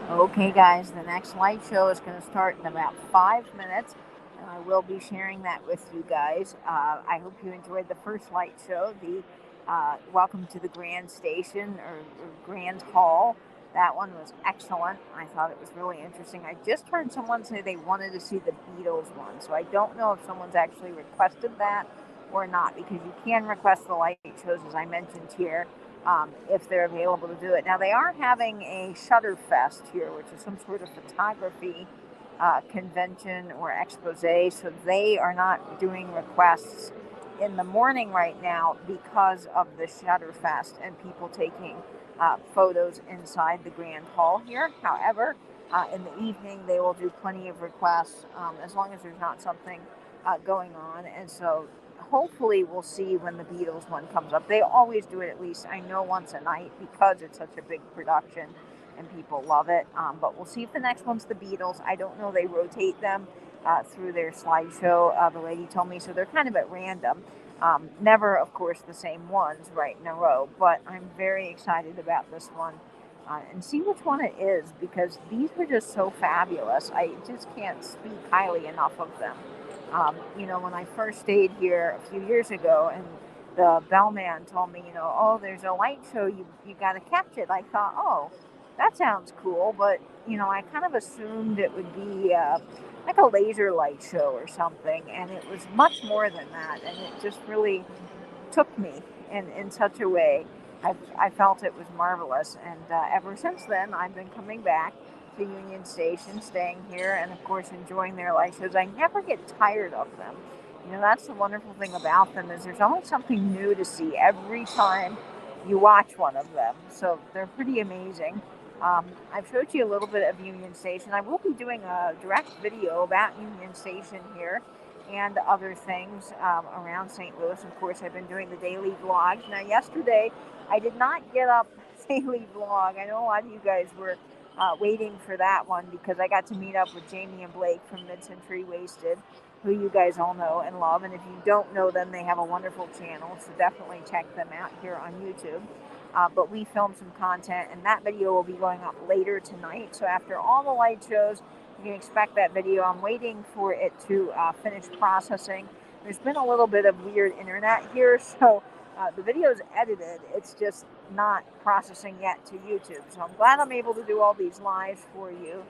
Okay, guys, the next light show is going to start in about 5 minutes, and I will be sharing that with you guys. I hope you enjoyed the first light show, the Welcome to the Grand Station or Grand Hall. That one was excellent. I thought it was really interesting. I just heard someone say they wanted to see the Beatles one, so I don't know if someone's actually requested that or not because you can request the light shows, as I mentioned here, if they're available to do it. Now, they are having a Shutter Fest here, which is some sort of photography convention or expose. So they are not doing requests in the morning right now because of the Shutter Fest and people taking photos inside the Grand Hall here. However, in the evening, they will do plenty of requests as long as there's not something going on. And so hopefully we'll see when the Beatles one comes up. They always do it at least, I know, once a night because it's such a big production and people love it. But we'll see if the next one's the Beatles. I don't know. They rotate them through their slideshow, the lady told me. So they're kind of at random. Never, of course, the same ones right in a row. But I'm very excited about this one. And see which one it is because these were just so fabulous. I just can't speak highly enough of them. When I first stayed here a few years ago, and the bellman told me, oh, there's a light show, you got to catch it. I thought, oh, that sounds cool, but I kind of assumed it would be like a laser light show or something, and it was much more than that, and it just really took me in such a way. I felt it was marvelous, and ever since then, I've been coming back to Union Station, staying here, and of course enjoying their light shows. I never get tired of them. That's the wonderful thing about them is there's always something new to see every time you watch one of them. So they're pretty amazing. I've showed you a little bit of Union Station. I will be doing a direct video about Union Station here and other things around St. Louis. Of course, I've been doing the daily vlogs. Now, yesterday, I did not get up daily vlog. I know a lot of you guys were waiting for that one because I got to meet up with Jamie and Blake from Mid Century Wasted, who you guys all know and love. And if you don't know them, they have a wonderful channel, so definitely check them out here on YouTube. But we filmed some content, and that video will be going up later tonight. So after all the light shows, you can expect that video. I'm waiting for it to finish processing. There's been a little bit of weird internet here, so the video is edited. It's just not processing yet to YouTube. So I'm glad I'm able to do all these lives for you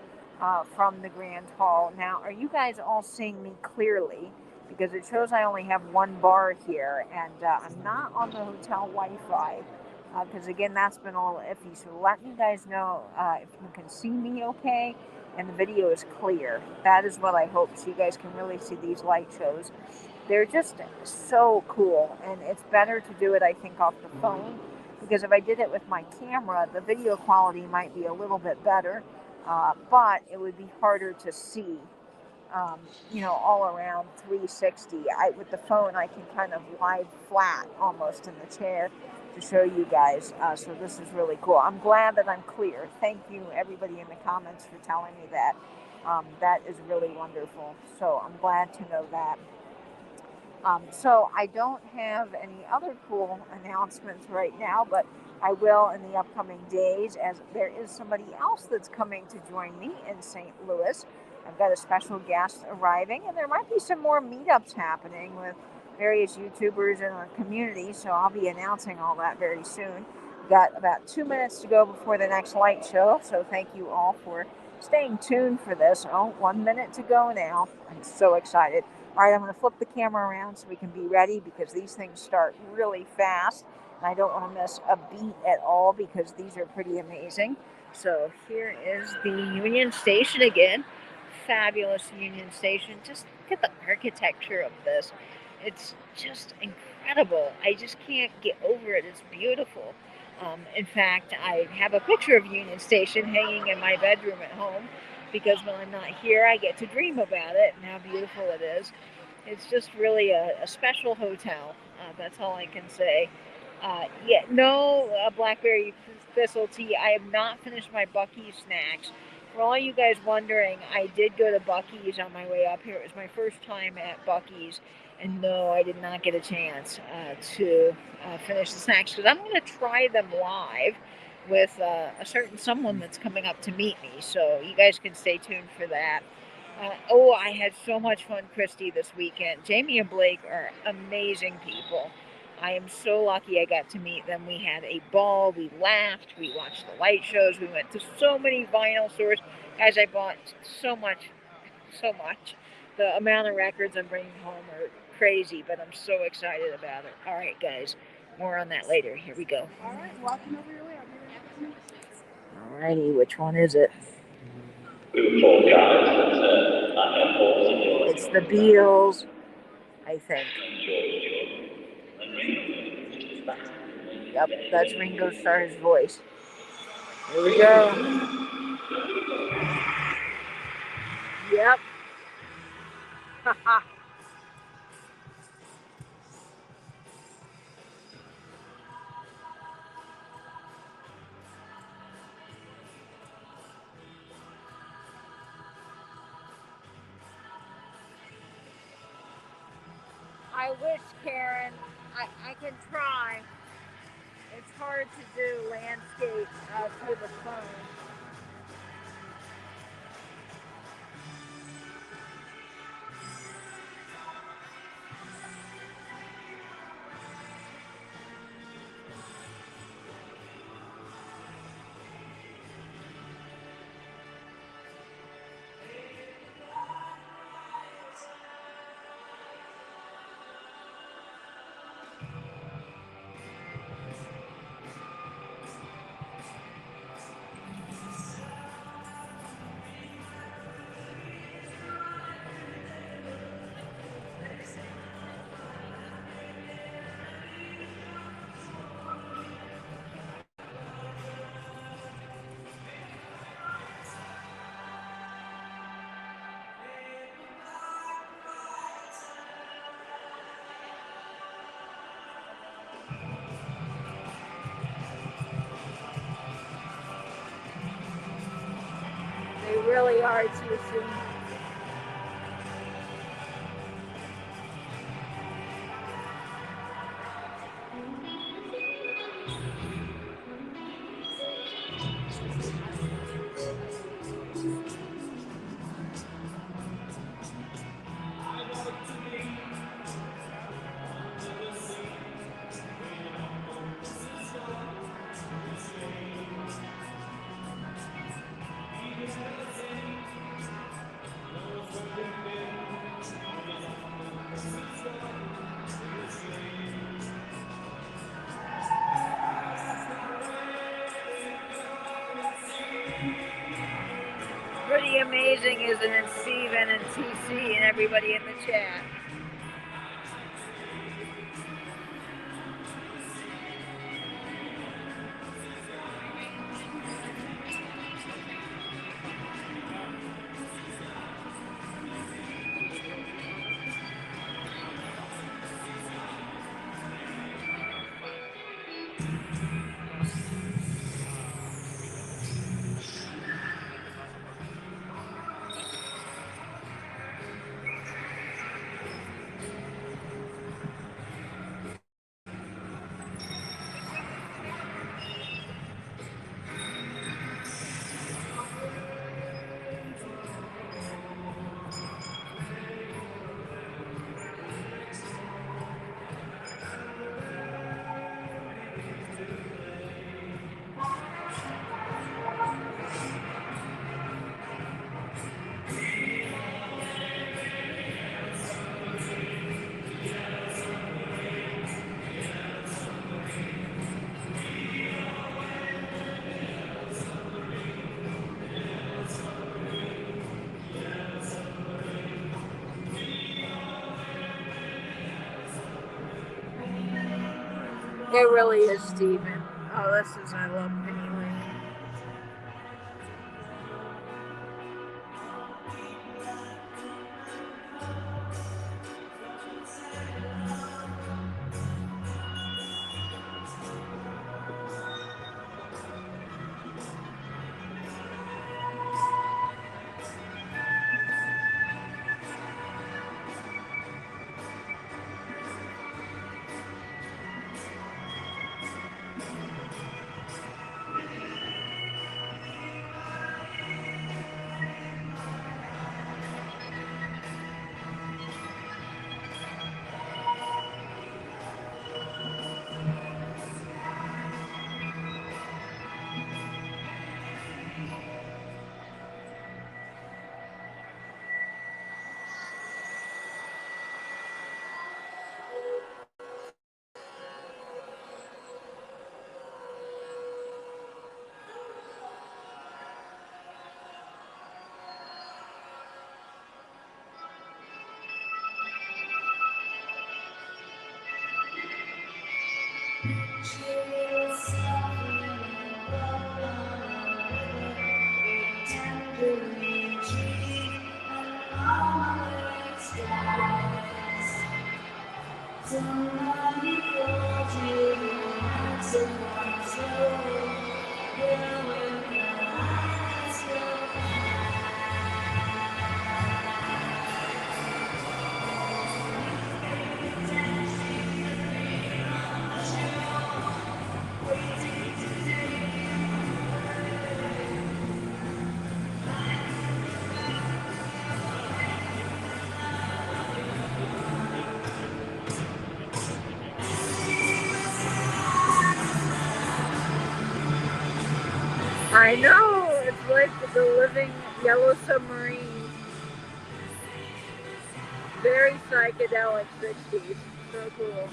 from the Grand Hall. Now, are you guys all seeing me clearly? Because it shows I only have one bar here, and I'm not on the hotel Wi-Fi. Because again, that's been a little iffy. So let me guys know if you can see me okay and the video is clear. That is what I hope, so you guys can really see these light shows. They're just so cool, and it's better to do it, I think, off the phone, because if I did it with my camera, the video quality might be a little bit better, but it would be harder to see, all around 360. With the phone, I can kind of lie flat almost in the chair to show you guys. So this is really cool. I'm glad that I'm clear. Thank you, everybody in the comments, for telling me that. That is really wonderful. So I'm glad to know that. So I don't have any other cool announcements right now, but I will in the upcoming days as there is somebody else that's coming to join me in St. Louis. I've got a special guest arriving, and there might be some more meetups happening with various YouTubers in our community, so I'll be announcing all that very soon. We've got about 2 minutes to go before the next light show, so thank you all for staying tuned for this. Oh, 1 minute to go now. I'm so excited. All right, I'm going to flip the camera around so we can be ready because these things start really fast. And I don't want to miss a beat at all because these are pretty amazing. So here is the Union Station again. Fabulous Union Station. Just look at the architecture of this. It's just incredible. I just can't get over it. It's beautiful. In fact, I have a picture of Union Station hanging in my bedroom at home because when I'm not here, I get to dream about it and how beautiful it is. It's just really a special hotel. That's all I can say. Yeah, no blackberry thistle tea. I have not finished my Buc-ee's snacks. For all you guys wondering, I did go to Buc-ee's on my way up here. It was my first time at Buc-ee's. And no, I did not get a chance to finish the snacks because I'm going to try them live with a certain someone that's coming up to meet me. So you guys can stay tuned for that. Oh, I had so much fun, Christy, this weekend. Jamie and Blake are amazing people. I am so lucky I got to meet them. We had a ball. We laughed. We watched the light shows. We went to so many vinyl stores. Guys, I bought so much, so much. The amount of records I'm bringing home are crazy, but I'm so excited about it. All right, guys. More on that later. Here we go. All right, walking over your way. I'll be right back. All righty, which one is it? It's the Beatles, I think. Yep, that's Ringo Starr's voice. Here we go. Yep. I wish, Karen, I can try. It's hard to do landscape through the phone. They really are too soon. Pretty amazing, isn't it, Steven and TC and everybody in the chat? It really is, Steven. Oh, this is, I love Penny Lane. I know, it's like the living yellow submarine. Very psychedelic 60s. So cool.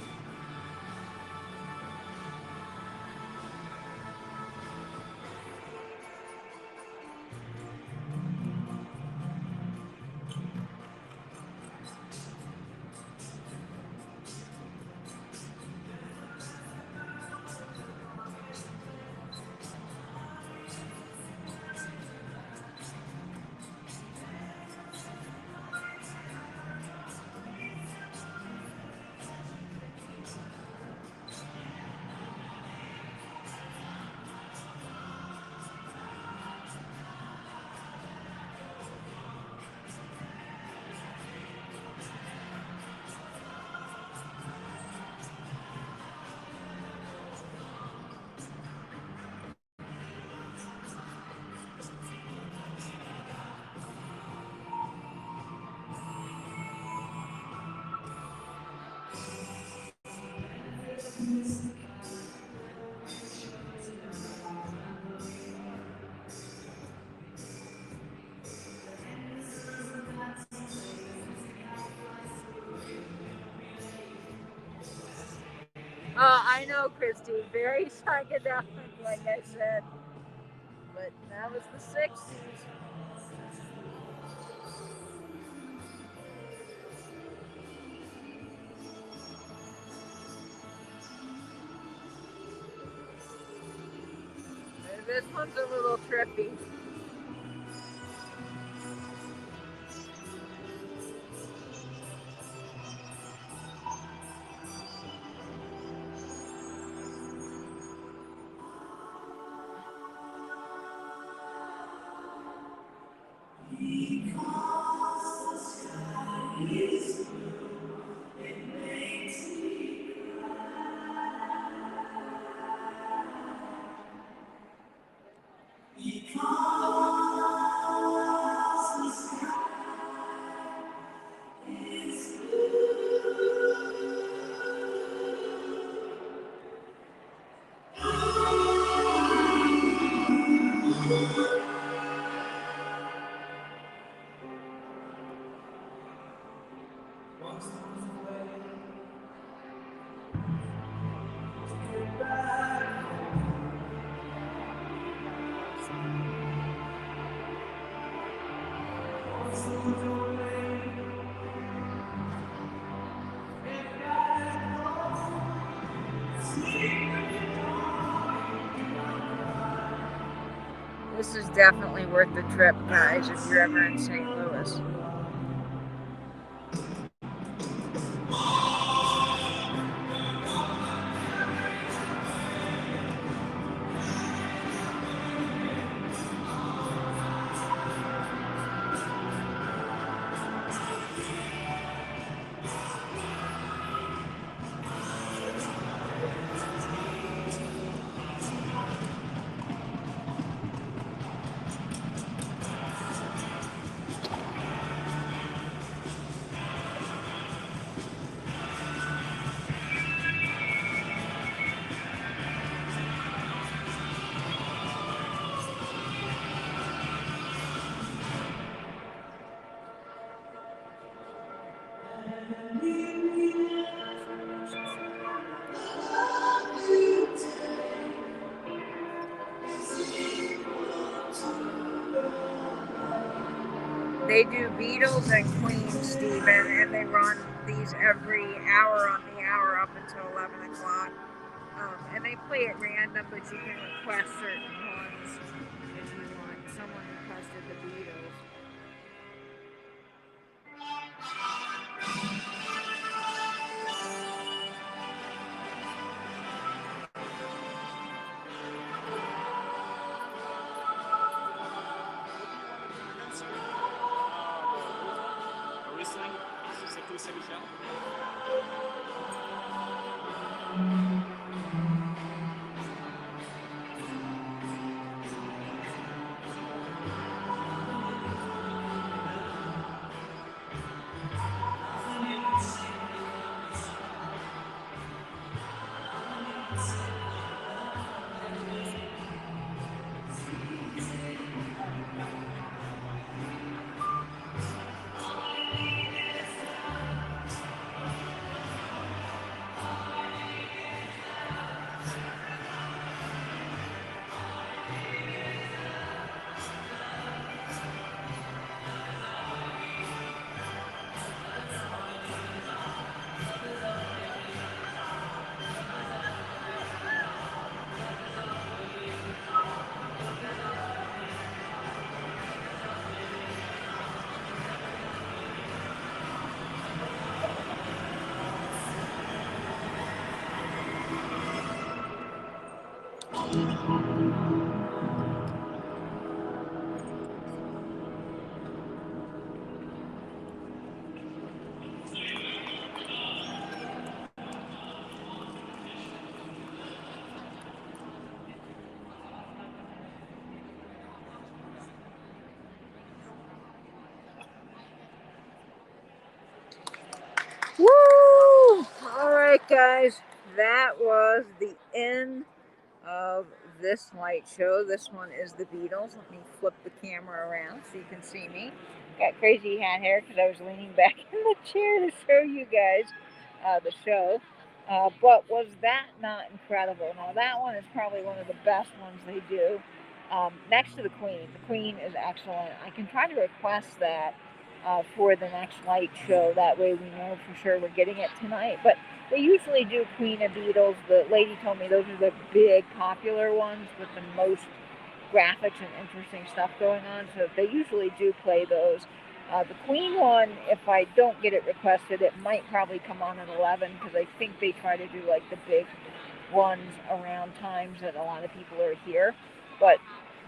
I know, Christy. Very psychedelic, like I said. But that was the 60s. This one's a little trippy. This is definitely worth the trip, guys, if you're ever in St. Louis. They do Beatles and Queen, Stephen, and they run these every hour on the hour up until 11 o'clock. And they play at random, but you can request certain ones if you want. Someone requested the Beatles. Woo! All right, guys, that was the end of this light show. This one is the Beatles. Let me flip the camera around so you can see me. Got crazy hat hair because I was leaning back in the chair to show you guys the show. But was that not incredible? Now, that one is probably one of the best ones they do. Next to the Queen. The Queen is excellent. I can try to request that for the next light show. That way we know for sure we're getting it tonight. But they usually do Queen of Beatles. The lady told me those are the big popular ones with the most graphics and interesting stuff going on. So they usually do play those. The Queen one, if I don't get it requested, it might probably come on at 11 because I think they try to do like the big ones around times that a lot of people are here. But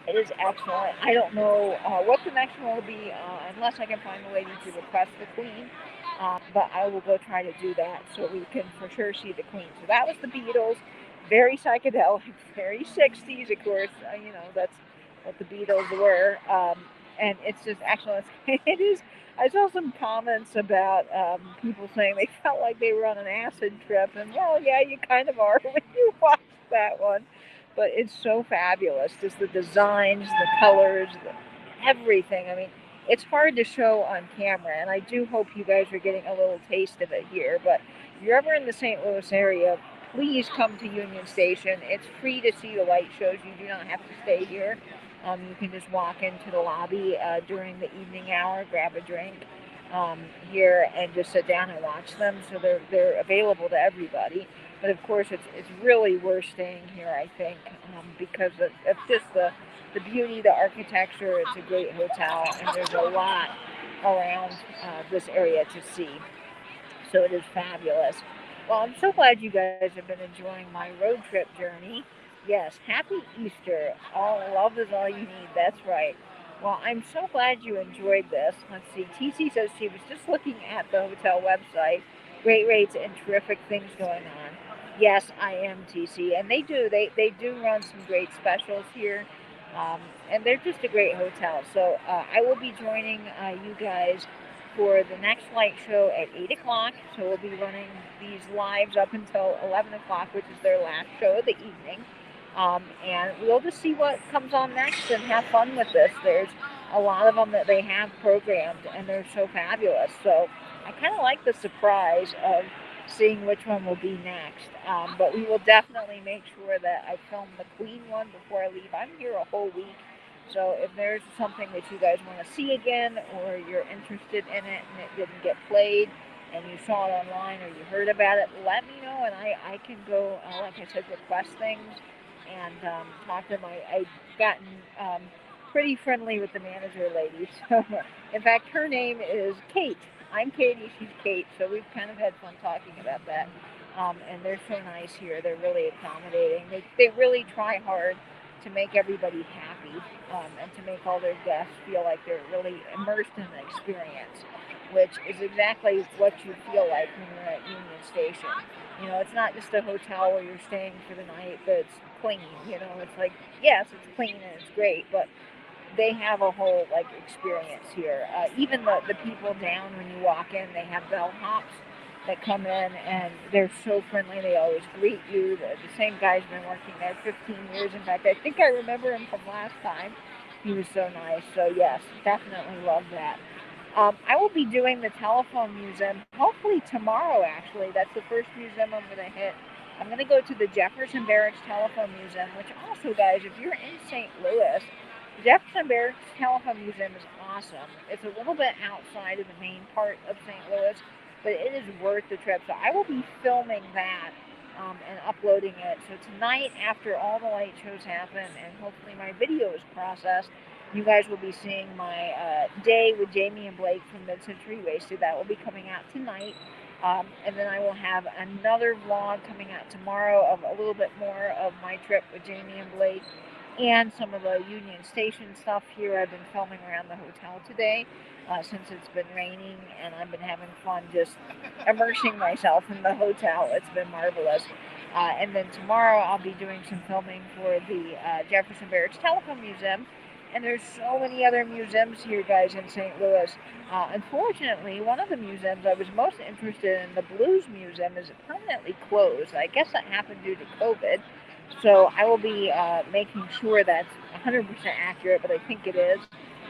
it is excellent. I don't know what the next one will be unless I can find a lady to request the Queen. But I will go try to do that so we can for sure see the Queen. So that was the Beatles. Very psychedelic, very 60s, of course. That's what the Beatles were. And it's just excellent. It is. I saw some comments about people saying they felt like they were on an acid trip. And, well, yeah, you kind of are when you watch that one. But it's so fabulous. Just the designs, the colors, everything. I mean, it's hard to show on camera, and I do hope you guys are getting a little taste of it here. But if you're ever in the St. Louis area, please come to Union Station. It's free to see the light shows. You do not have to stay here. You can just walk into the lobby during the evening hour, grab a drink here, and just sit down and watch them. So they're available to everybody. But of course, it's really worth staying here, I think, because of just the beauty, the architecture. It's a great hotel, and there's a lot around this area to see. So it is fabulous. Well, I'm so glad you guys have been enjoying my road trip journey. Yes, happy Easter. All love is all you need. That's right. Well, I'm so glad you enjoyed this. Let's see. TC says she was just looking at the hotel website. Great rates and terrific things going on. Yes, I am TC, and they do run some great specials here, and they're just a great hotel. So I will be joining you guys for the next light show at 8 o'clock. So we'll be running these lives up until 11 o'clock, which is their last show of the evening. And we'll just see what comes on next and have fun with this. There's a lot of them that they have programmed, and they're so fabulous. So I kind of like the surprise of seeing which one will be next. But we will definitely make sure that I film the Queen one before I leave. I'm here a whole week. So if there's something that you guys want to see again or you're interested in it and it didn't get played, and you saw it online or you heard about it, let me know, and I can go, like I said, request things and talk to them. I've gotten pretty friendly with the manager lady. So, in fact, her name is Kate. I'm Katie, she's Kate, so we've kind of had fun talking about that. And they're so nice here. They're really accommodating. They really try hard to make everybody happy and to make all their guests feel like they're really immersed in the experience, which is exactly what you feel like when you're at Union Station. You know, it's not just a hotel where you're staying for the night that's clean. You know, it's like, yes, it's clean and it's great, but they have a whole like experience here. Even the people down when you walk in, they have bellhops that come in and they're so friendly. They always greet you. The same guy's been working there 15 years. In fact, I think I remember him from last time. He was so nice. So yes, definitely love that. I will be doing the telephone museum hopefully tomorrow. Actually, that's the first museum I'm going to hit. I'm going to go to the Jefferson Barracks Telephone Museum, which also, guys, if you're in St. Louis, Jefferson Barracks Telephone Museum is awesome. It's a little bit outside of the main part of St. Louis, but it is worth the trip. So I will be filming that and uploading it. So tonight, after all the light shows happen and hopefully my video is processed, you guys will be seeing my day with Jamie and Blake from Mid-Century Wasted. That will be coming out tonight. And then I will have another vlog coming out tomorrow of a little bit more of my trip with Jamie and Blake and some of the Union Station stuff here. I've been filming around the hotel today since it's been raining, and I've been having fun just immersing myself in the hotel. It's been marvelous. And then tomorrow I'll be doing some filming for the Jefferson Barracks Telephone Museum. And there's so many other museums here, guys, in St. Louis. Unfortunately, one of the museums I was most interested in, the Blues Museum, is permanently closed. I guess that happened due to COVID. So I will be making sure that's 100% accurate, but I think it is.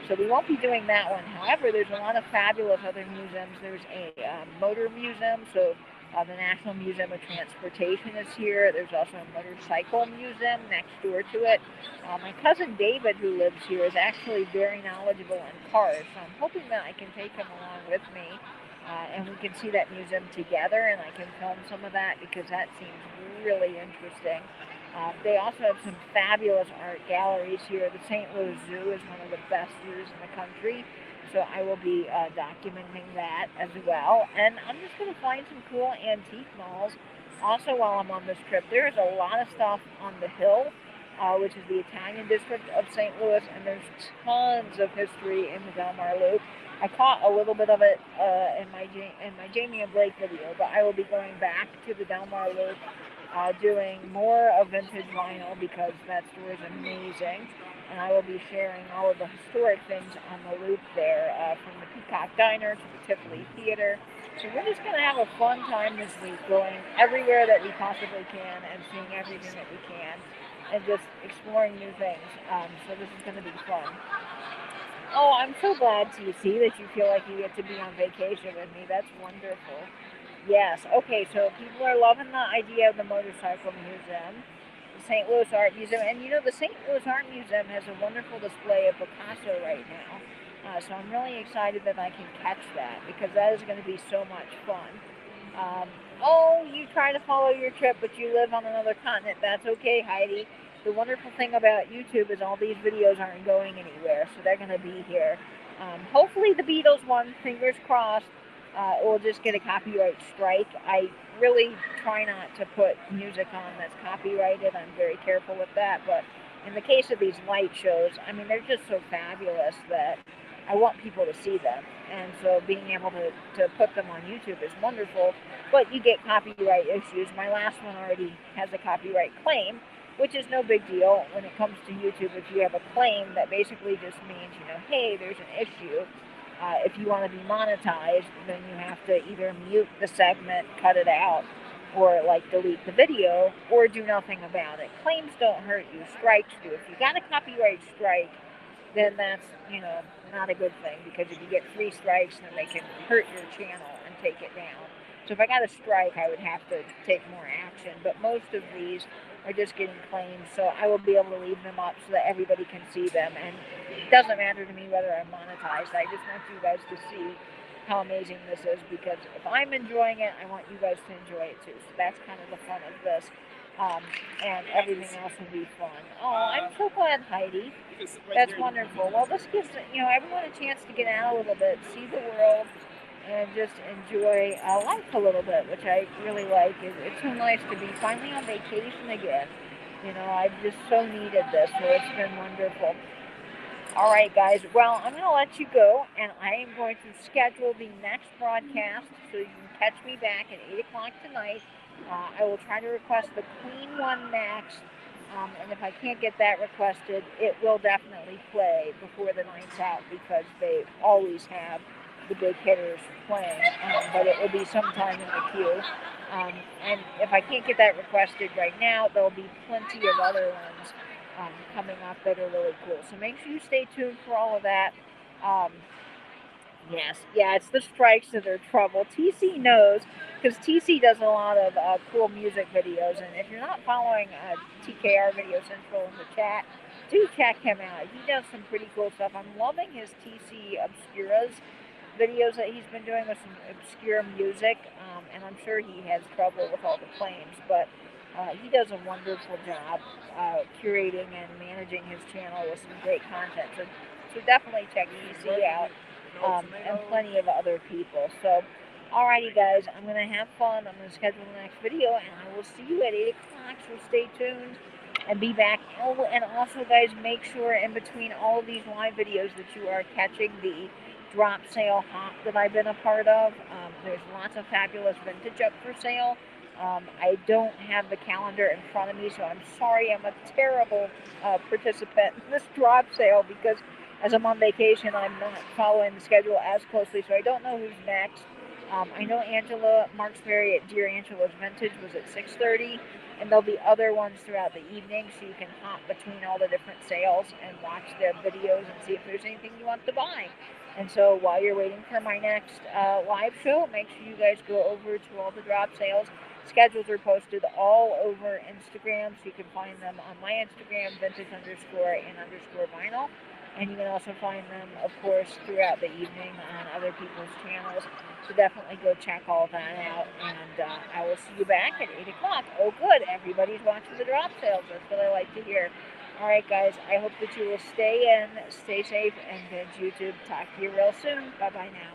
So we won't be doing that one. However, there's a lot of fabulous other museums. There's a motor museum, so the National Museum of Transportation is here. There's also a motorcycle museum next door to it. My cousin David, who lives here, is actually very knowledgeable in cars, so I'm hoping that I can take him along with me. And we can see that museum together, and I can film some of that because that seems really interesting. They also have some fabulous art galleries here. The St. Louis Zoo is one of the best zoos in the country, so I will be documenting that as well. And I'm just going to find some cool antique malls. Also, while I'm on this trip, there is a lot of stuff on the Hill, which is the Italian district of St. Louis, and there's tons of history in the Del Mar Loop. I caught a little bit of it in my Jamie and Blake video, but I will be going back to the Del Mar Loop, doing more of vintage vinyl because that store is amazing, and I will be sharing all of the historic things on the loop there, from the Peacock Diner to the Tivoli Theater. So we're just going to have a fun time this week, going everywhere that we possibly can and seeing everything that we can and just exploring new things. So this is going to be fun. Oh, I'm so glad to see that you feel like you get to be on vacation with me. That's wonderful. Yes. Okay, so people are loving the idea of the motorcycle museum, the St. Louis Art Museum, and you know the St. Louis Art Museum has a wonderful display of Picasso right now. So I'm really excited that I can catch that because that is going to be so much fun. Oh, you try to follow your trip, but you live on another continent. That's okay, Heidi. The wonderful thing about YouTube is all these videos aren't going anywhere, so they're going to be here. Hopefully the Beatles one, fingers crossed, will just get a copyright strike. I really try not to put music on that's copyrighted. I'm very careful with that, but in the case of these light shows, I mean, they're just so fabulous that I want people to see them. And so being able to put them on YouTube is wonderful, but you get copyright issues. My last one already has a copyright claim, which is no big deal when it comes to YouTube. If you have a claim, that basically just means, you know, hey, there's an issue. If you want to be monetized, then you have to either mute the segment, cut it out, or like delete the video, or do nothing about it. Claims don't hurt you, strikes do. If you got a copyright strike, then that's, you know, not a good thing, because if you get 3 strikes, then they can hurt your channel and take it down. So if I got a strike, I would have to take more action, but most of these are just getting claims, so I will be able to leave them up so that everybody can see them, and it doesn't matter to me whether I'm monetized. I just want you guys to see how amazing this is, because if I'm enjoying it, I want you guys to enjoy it too. So that's kind of the fun of this. Um, and everything else will be fun. Oh, I'm so glad, Heidi. That's wonderful. Well, this gives everyone a chance to get out a little bit, see the world, and just enjoy life a little bit, which I really like. It's so nice to be finally on vacation again. I've just so needed this, so it's been wonderful. All right, guys. Well, I'm going to let you go, and I am going to schedule the next broadcast so you can catch me back at 8 o'clock tonight. I will try to request the Queen one next, and if I can't get that requested, it will definitely play before the night's out, because they always have the big hitters playing, but it will be sometime in the queue. And if I can't get that requested right now, there'll be plenty of other ones coming up that are really cool. So make sure you stay tuned for all of that. Um, yes, yeah, it's the strikes that are trouble. TC knows, because TC does a lot of cool music videos. And if you're not following TKR Video Central in the chat, do check him out. He does some pretty cool stuff. I'm loving his TC Obscuras videos that he's been doing with some obscure music, and I'm sure he has trouble with all the claims, but he does a wonderful job curating and managing his channel with some great content. So definitely check TC out, and plenty of other people. So, alrighty, guys, I'm going to have fun. I'm going to schedule the next video, and I will see you at 8 o'clock, so stay tuned and be back. Oh, and also, guys, make sure in between all of these live videos that you are catching the drop sale hop that I've been a part of. There's lots of fabulous vintage up for sale. I don't have the calendar in front of me, so I'm sorry. I'm a terrible participant in this drop sale, because as I'm on vacation, I'm not following the schedule as closely, so I don't know who's next. I know Angela Marksberry at Dear Angela's Vintage was at 6:30, and there'll be other ones throughout the evening, so you can hop between all the different sales and watch their videos and see if there's anything you want to buy. And so while you're waiting for my next live show, make sure you guys go over to all the drop sales. Schedules are posted all over Instagram, so you can find them on my Instagram, vintage_and_vinyl. And you can also find them, of course, throughout the evening on other people's channels. So definitely go check all that out. And I will see you back at 8 o'clock. Oh, good. Everybody's watching the drop sales. That's what I like to hear. All right, guys. I hope that you will stay in, stay safe, and YouTube. Talk to you real soon. Bye-bye now.